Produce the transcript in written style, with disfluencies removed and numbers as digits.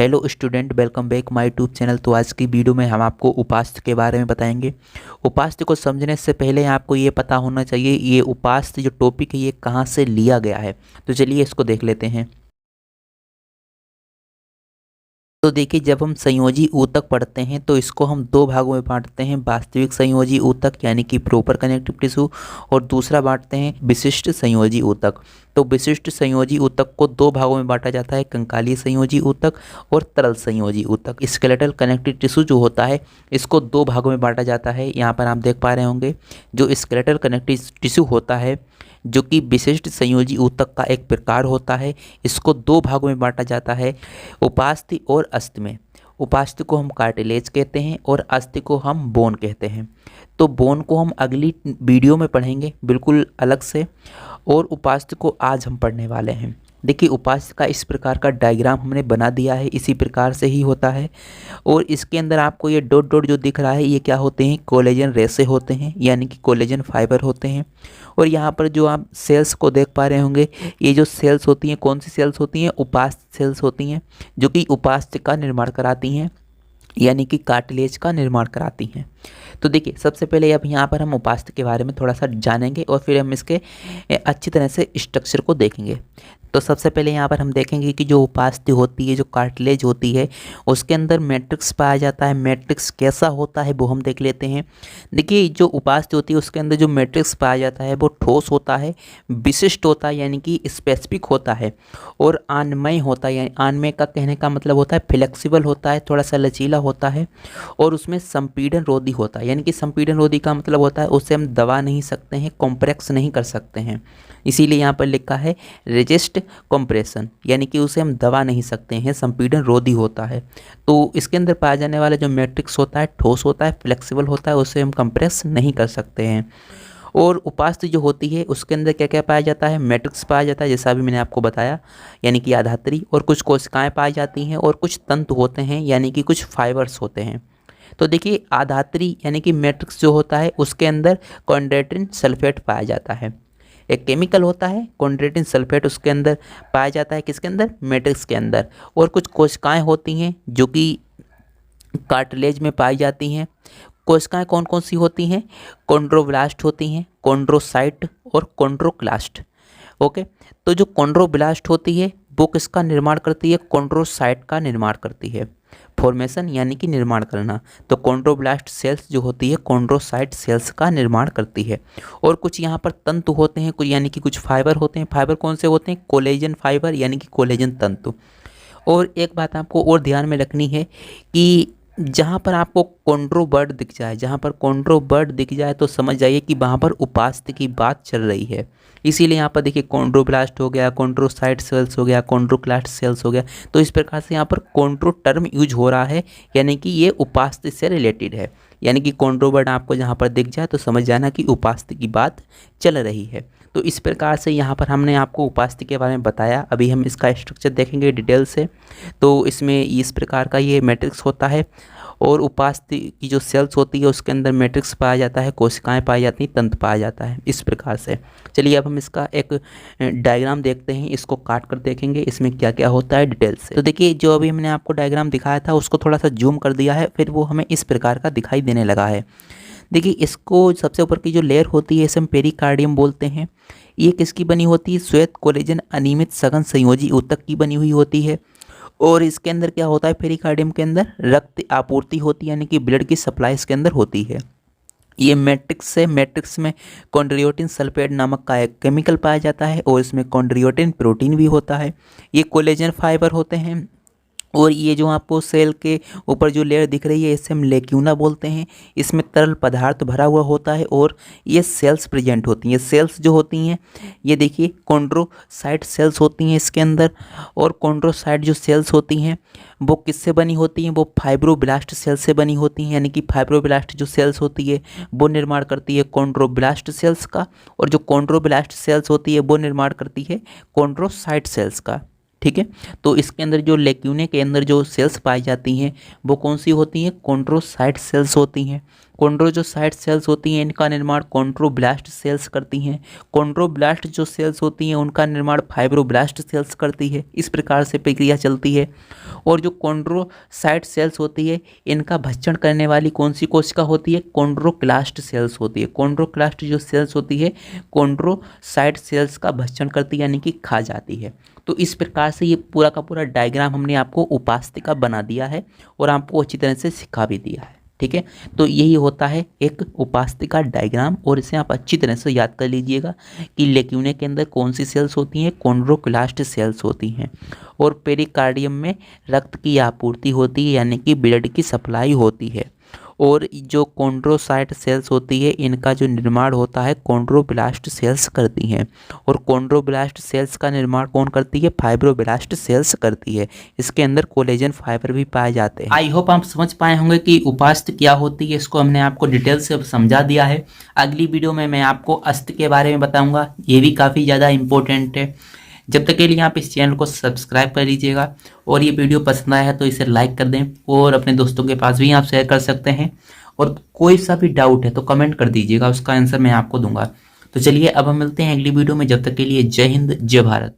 Hello student, welcome back my YouTube channel. तो आज की वीडियो में हम आपको उपास्थि के बारे में बताएंगे। उपास्थि को समझने से पहले आपको ये पता होना चाहिए ये उपास्थि जो टॉपिक है ये कहाँ से लिया गया है। तो चलिए इसको देख लेते हैं। तो देखिए, जब हम संयोजी ऊतक पढ़ते हैं तो इसको हम दो भागों में बांटते हैं, वास्तविक संयोजी ऊतक यानी कि प्रॉपर कनेक्टिव टिश्यू, और दूसरा बांटते हैं विशिष्ट संयोजी ऊतक। तो विशिष्ट संयोजी ऊतक को दो भागों में बांटा जाता है, कंकालीय संयोजी ऊतक और तरल संयोजी ऊतक। स्केलेटल कनेक्टिव टिश्यू जो होता है इसको दो भागों में बांटा जाता है। यहाँ पर आप देख पा रहे होंगे जो स्केलेटल कनेक्टिव टिश्यू होता है जो कि विशिष्ट संयोजी ऊतक का एक प्रकार होता है, इसको दो भागों में बांटा जाता है, उपास्थि और अस्थि में। उपास्थि को हम कार्टिलेज कहते हैं और अस्थि को हम बोन कहते हैं। तो बोन को हम अगली वीडियो में पढ़ेंगे बिल्कुल अलग से, और उपास्थि को आज हम पढ़ने वाले हैं। देखिए, उपास्थि का इस प्रकार का डायग्राम हमने बना दिया है, इसी प्रकार से ही होता है। और इसके अंदर आपको ये डॉट डॉट जो दिख रहा है ये क्या होते हैं, कोलेजन रेसे होते हैं, यानी कि कोलेजन फाइबर होते हैं। और यहाँ पर जो आप सेल्स को देख पा रहे होंगे, ये जो सेल्स होती हैं कौन सी सेल्स होती हैं, उपास्थि सेल्स होती हैं, जो कि उपास्थि का निर्माण कराती हैं, यानी कि कार्टिलेज का निर्माण कराती हैं। तो देखिए, सबसे पहले अब यहाँ पर हम उपास्थि के बारे में थोड़ा सा जानेंगे और फिर हम इसके अच्छी तरह से स्ट्रक्चर को देखेंगे। तो सबसे पहले यहाँ पर हम देखेंगे कि जो उपास्थि होती है, जो कार्टिलेज होती है, उसके अंदर मैट्रिक्स पाया जाता है। मैट्रिक्स कैसा होता है वो हम देख लेते हैं। देखिए, जो उपास्थि होती है उसके अंदर जो मैट्रिक्स पाया जाता है वो ठोस होता है, विशिष्ट होता है यानी कि स्पेसिफिक होता है, और आनमय होता है। यानी आनमय का कहने का मतलब होता है फ्लेक्सिबल होता है, थोड़ा सा लचीला होता है, और उसमें संपीड़न रोधी होता है। यानी कि संपीड़न रोधी का मतलब होता है उससे हम दबा नहीं सकते हैं, कॉम्प्रेक्स नहीं कर सकते हैं। इसीलिए यहाँ पर लिखा है रेजिस्ट कंप्रेशन, यानी कि उसे हम दबा नहीं सकते हैं, संपीड़न रोधी होता है। तो इसके अंदर पाया जाने वाला जो मैट्रिक्स होता है ठोस होता है, फ्लेक्सिबल होता है, उसे हम कंप्रेस नहीं कर सकते हैं। और उपास्थि जो होती है उसके अंदर क्या क्या पाया जाता है, मैट्रिक्स पाया जाता है जैसा अभी मैंने आपको बताया, यानी कि आधात्री, और कुछ कोशिकाएं पाई जाती हैं, और कुछ तंतु होते हैं यानी कि कुछ फाइबर्स होते हैं। तो देखिए, आधात्री यानी कि मैट्रिक्स जो होता है उसके अंदर कॉन्ड्रेटिन सल्फेट पाया जाता है। एक केमिकल होता है कॉन्ड्रेटिन सल्फेट, उसके अंदर पाया जाता है, किसके अंदर, मैट्रिक्स के अंदर। और कुछ कोशिकाएं होती हैं जो कि कार्टिलेज में पाई जाती हैं। कोशिकाएं कौन कौन सी होती हैं, कॉन्ड्रोब्लास्ट होती हैं, कॉन्ड्रोसाइट और कॉन्ड्रोक्लास्ट। ओके, तो जो कॉन्ड्रोब्लास्ट होती है वो किसका निर्माण करती है, कॉन्ड्रोसाइट का निर्माण करती है। फॉर्मेशन यानी कि निर्माण करना, तो कॉन्ड्रोब्लास्ट सेल्स जो होती है कॉन्ड्रोसाइट सेल्स का निर्माण करती है। और कुछ यहाँ पर तंतु होते हैं, कुछ यानी कि कुछ फाइबर होते हैं। फाइबर कौन से होते हैं, कोलेजन फाइबर यानी कि कोलेजन तंतु। और एक बात आपको और ध्यान में रखनी है कि जहाँ पर आपको कॉन्ड्रोबर्ड दिख जाए, जहाँ पर कॉन्ड्रोबर्ड दिख जाए तो समझ जाइए कि वहाँ पर उपास्थि की बात चल रही है। इसीलिए यहाँ पर देखिए कॉन्ड्रोब्लास्ट हो गया, कॉन्ड्रोसाइट सेल्स हो गया, कॉन्ड्रोक्लास्ट सेल्स हो गया। तो इस प्रकार से यहाँ पर कॉन्ड्रो टर्म यूज हो रहा है, यानी कि ये उपास्थि से रिलेटेड है। यानी कि कॉन्ड्रोबर्ड आपको जहाँ पर दिख जाए तो समझ जाना कि उपास्थि की बात चल रही है। तो इस प्रकार से यहाँ पर हमने आपको उपास्थि के बारे में बताया। अभी हम इसका स्ट्रक्चर देखेंगे डिटेल से। तो इसमें इस प्रकार का ये मैट्रिक्स होता है, और उपास्थि की जो सेल्स होती है उसके अंदर मैट्रिक्स पाया जाता है, कोशिकाएं पाई जाती हैं, तंत्र पाया जाता है, इस प्रकार से। चलिए अब हम इसका एक डायग्राम देखते हैं, इसको काट कर देखेंगे इसमें क्या क्या होता है डिटेल से। तो देखिए, जो अभी हमने आपको डायग्राम दिखाया था उसको थोड़ा सा जूम कर दिया है, फिर वो हमें इस प्रकार का दिखाई देने लगा है। देखिए, इसको सबसे ऊपर की जो लेयर होती है इसे हम पेरिकार्डियम बोलते हैं। ये किसकी बनी होती है, श्वेत कोलेजन अनियमित सघन संयोजी ऊतक की बनी हुई होती है। और इसके अंदर क्या होता है, पेरिकार्डियम के अंदर रक्त आपूर्ति होती है, यानी कि ब्लड की सप्लाई इसके अंदर होती है। ये मैट्रिक्स से, मैट्रिक्स में कॉन्ड्रियोटिन सल्फेट नामक का एक केमिकल पाया जाता है, और इसमें कॉन्ड्रियोटिन प्रोटीन भी होता है। ये कोलेजन फाइबर होते हैं। और ये जो आपको सेल के ऊपर जो लेयर दिख रही है इसे हम लेक्यूना बोलते हैं। इसमें तरल पदार्थ भरा हुआ होता है, और ये सेल्स प्रेजेंट होती हैं। सेल्स जो होती हैं ये देखिए कॉन्ड्रोसाइट सेल्स होती हैं इसके अंदर। और कॉन्ड्रोसाइट जो सेल्स होती हैं वो किससे बनी होती हैं, वो फाइब्रोब्लास्ट सेल से बनी होती हैं। यानी कि फाइब्रोब्लास्ट जो सेल्स होती है वो निर्माण करती है कॉन्ड्रोब्लास्ट सेल्स का, और जो कॉन्ड्रोब्लास्ट सेल्स होती है वो निर्माण करती है कॉन्ड्रोसाइट सेल्स का। ठीक है। तो इसके अंदर जो लेक्यूने के अंदर जो सेल्स पाई जाती हैं वो कौन सी होती हैं, कॉन्ड्रोसाइट सेल्स होती हैं। कॉन्ड्रोसाइट सेल्स होती हैं, इनका निर्माण कॉन्ड्रोब्लास्ट सेल्स करती हैं। कॉन्ड्रोब्लास्ट जो सेल्स होती हैं उनका निर्माण फाइब्रोब्लास्ट सेल्स करती है। इस प्रकार से प्रक्रिया चलती है। और जो कॉन्ड्रोसाइट सेल्स होती है इनका भक्षण करने वाली कौन सी कोशिका होती है, कॉन्ड्रोक्लास्ट सेल्स होती है। कॉन्ड्रोक्लास्ट जो सेल्स होती है कॉन्ड्रोसाइट सेल्स का भक्षण करती है, यानी कि खा जाती है। तो इस प्रकार से ये पूरा का पूरा डायग्राम हमने आपको उपास्थि बना दिया है और आपको अच्छी तरह से सिखा भी दिया है। ठीक है, तो यही होता है एक उपास्थि डायग्राम, और इसे आप अच्छी तरह से याद कर लीजिएगा कि लेक्यूने के अंदर कौन सी सेल्स होती हैं, कॉन्ड्रोक्लास्ट सेल्स होती हैं। और पेरिकार्डियम में रक्त की आपूर्ति होती है, यानी कि ब्लड की सप्लाई होती है। और जो कॉन्ड्रोसाइट सेल्स होती है इनका जो निर्माण होता है कॉन्ड्रोब्लास्ट सेल्स करती हैं। और कॉन्ड्रोब्लास्ट सेल्स का निर्माण कौन करती है, फाइब्रोब्लास्ट सेल्स करती है। इसके अंदर कोलेजन फाइबर भी पाए जाते हैं। आई होप आप समझ पाए होंगे कि उपास्थि क्या होती है, इसको हमने आपको डिटेल से समझा दिया है। अगली वीडियो में मैं आपको अस्थि के बारे में बताऊंगा, ये भी काफ़ी ज़्यादा इंपॉर्टेंट है। जब तक के लिए आप इस चैनल को सब्सक्राइब कर लीजिएगा, और ये वीडियो पसंद आया है तो इसे लाइक कर दें, और अपने दोस्तों के पास भी आप शेयर कर सकते हैं। और कोई सा भी डाउट है तो कमेंट कर दीजिएगा, उसका आंसर मैं आपको दूंगा। तो चलिए अब हम मिलते हैं अगली वीडियो में, जब तक के लिए जय हिंद जय भारत।